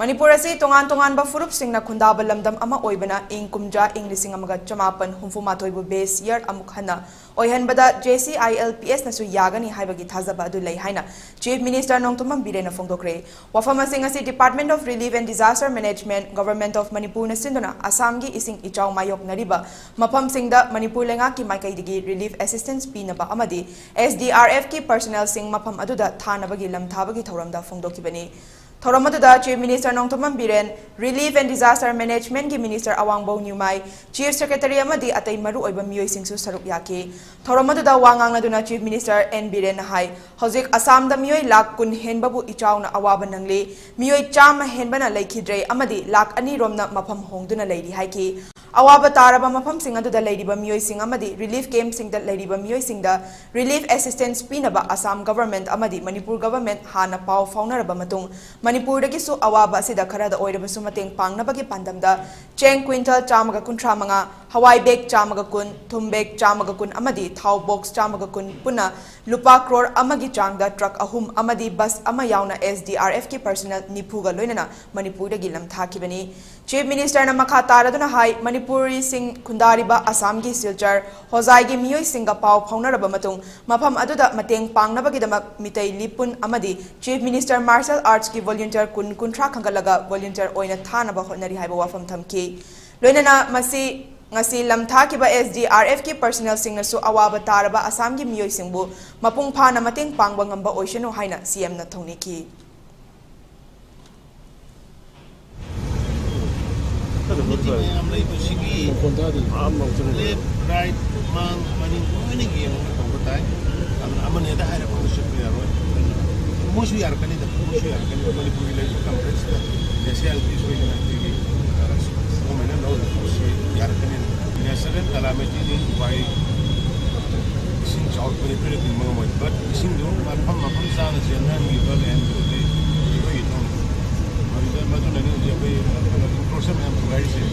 Manipur asi tongan ba furup singna khundaba lamdam ama oibana ing kumja ing lising amaga chamapan humfumathoi bu base year amuk hana oihanbada JCILPS nasu yagani haibagi thazaba adu lei haina Chief Minister Nongtumam Birena Fongdokre wafama sing asi Department of Relief and Disaster Management Government of Manipur na sinduna Assam gi ising ichaw mayok nariba mafam singda Manipur lenga ki maikai relief assistance pinaba amadi SDRF ki personnel sing mafam aduda thanabagi lamthabagi thoramda fongdokibani Thoramadada Chief Minister Nongtumam Biren, Relief and Disaster Management ki Minister Awangbo Nyumai, Chief Secretary Amadi Atay Maru Oiba Mioy Singsu Saruk Yaki. Thoramadada Wangang Naduna Chief Minister N. Biren Hai, Hozik Assam da Mioy Lak Kun Henbabu Ichaw na awaban nangli, Mioy Chama Henbana Laikidre Amadi Lak Ani Romna Mapam Hongduna Lady Haiki. Awaba taraba mafam singa da lady ba mioy sing amadi relief camp sing da lady ba mioy sing da relief assistance pinaba Assam government amadi Manipur government hana pau faunaraba matung Manipur dagi su awaba sida khara da oiraba su mateng pangnaba gi pandam da cheng quintal chamaga kuntra manga hawai bag chamaga kun thum bag chamaga kun amadi thau box chamaga kun puna lupa crore amagi chang da truck ahum amadi bus ama yauna SDRF ki personnel nipuga loinana Manipur dagi lam thakibani Chief Minister na makha taraduna hai Manipuri sing kundariba Assam gi silchar hozai gi miyoi singa pau phaunaraba matung mafam aduda mateng pangnabagidama mitai lipun amadi Chief Minister Martial Arts ki volunteer kun kuntra khangalaga volunteer oina thanaba hotnari haiba wafam thamki loinana masi ngasi lamtha ki ba SDRF ki personnel sing na su awaba taraba Assam gi miyoi singbu mapung phana mateng pangba ngamba oishanu haina CM na thongni ki I'm like Sigi, left, right, man, money, many game over time. I'm an other higher ownership. Most we are going to push you are going to manipulate the conference. The shell is going to be women and all the push you are going to. In a certain calamity, why since out manipulating moment, but seem to my son is a non evil and the person am provided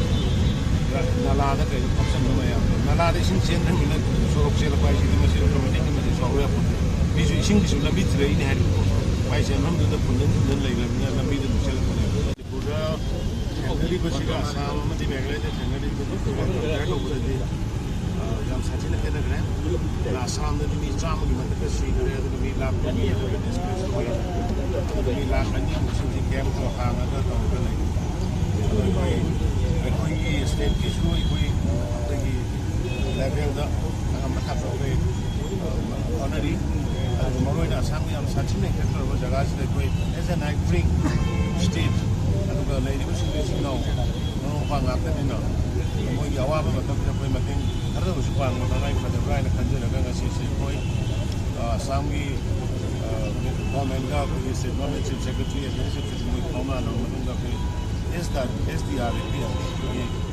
nala da kai option no ya nala da sing chen nang ina sorok sel pai ji ma sel committee ki ma so ya pu bi ju sing bi la bi tre ni hari pai chen ham da pun nan lai la na bi da sel ko ne pura ngari ba shi ga sa ma di me gale da ngari ko ko da ko ko de jam sa chen ke da gre la sa ma mi cha ma ma da shi gre da mi la ko mi da discuss ko ya mi la kan ni mu sing ke ko ha na da ko ko I state is going to level the Amatapa honorary Moroina Sami and Sachine was a large as an I bring state and the lady was no one after dinner. When you are the other was one with the life of the right and Sami Comment is the Nominative Secretary and with Command on the is that SDRF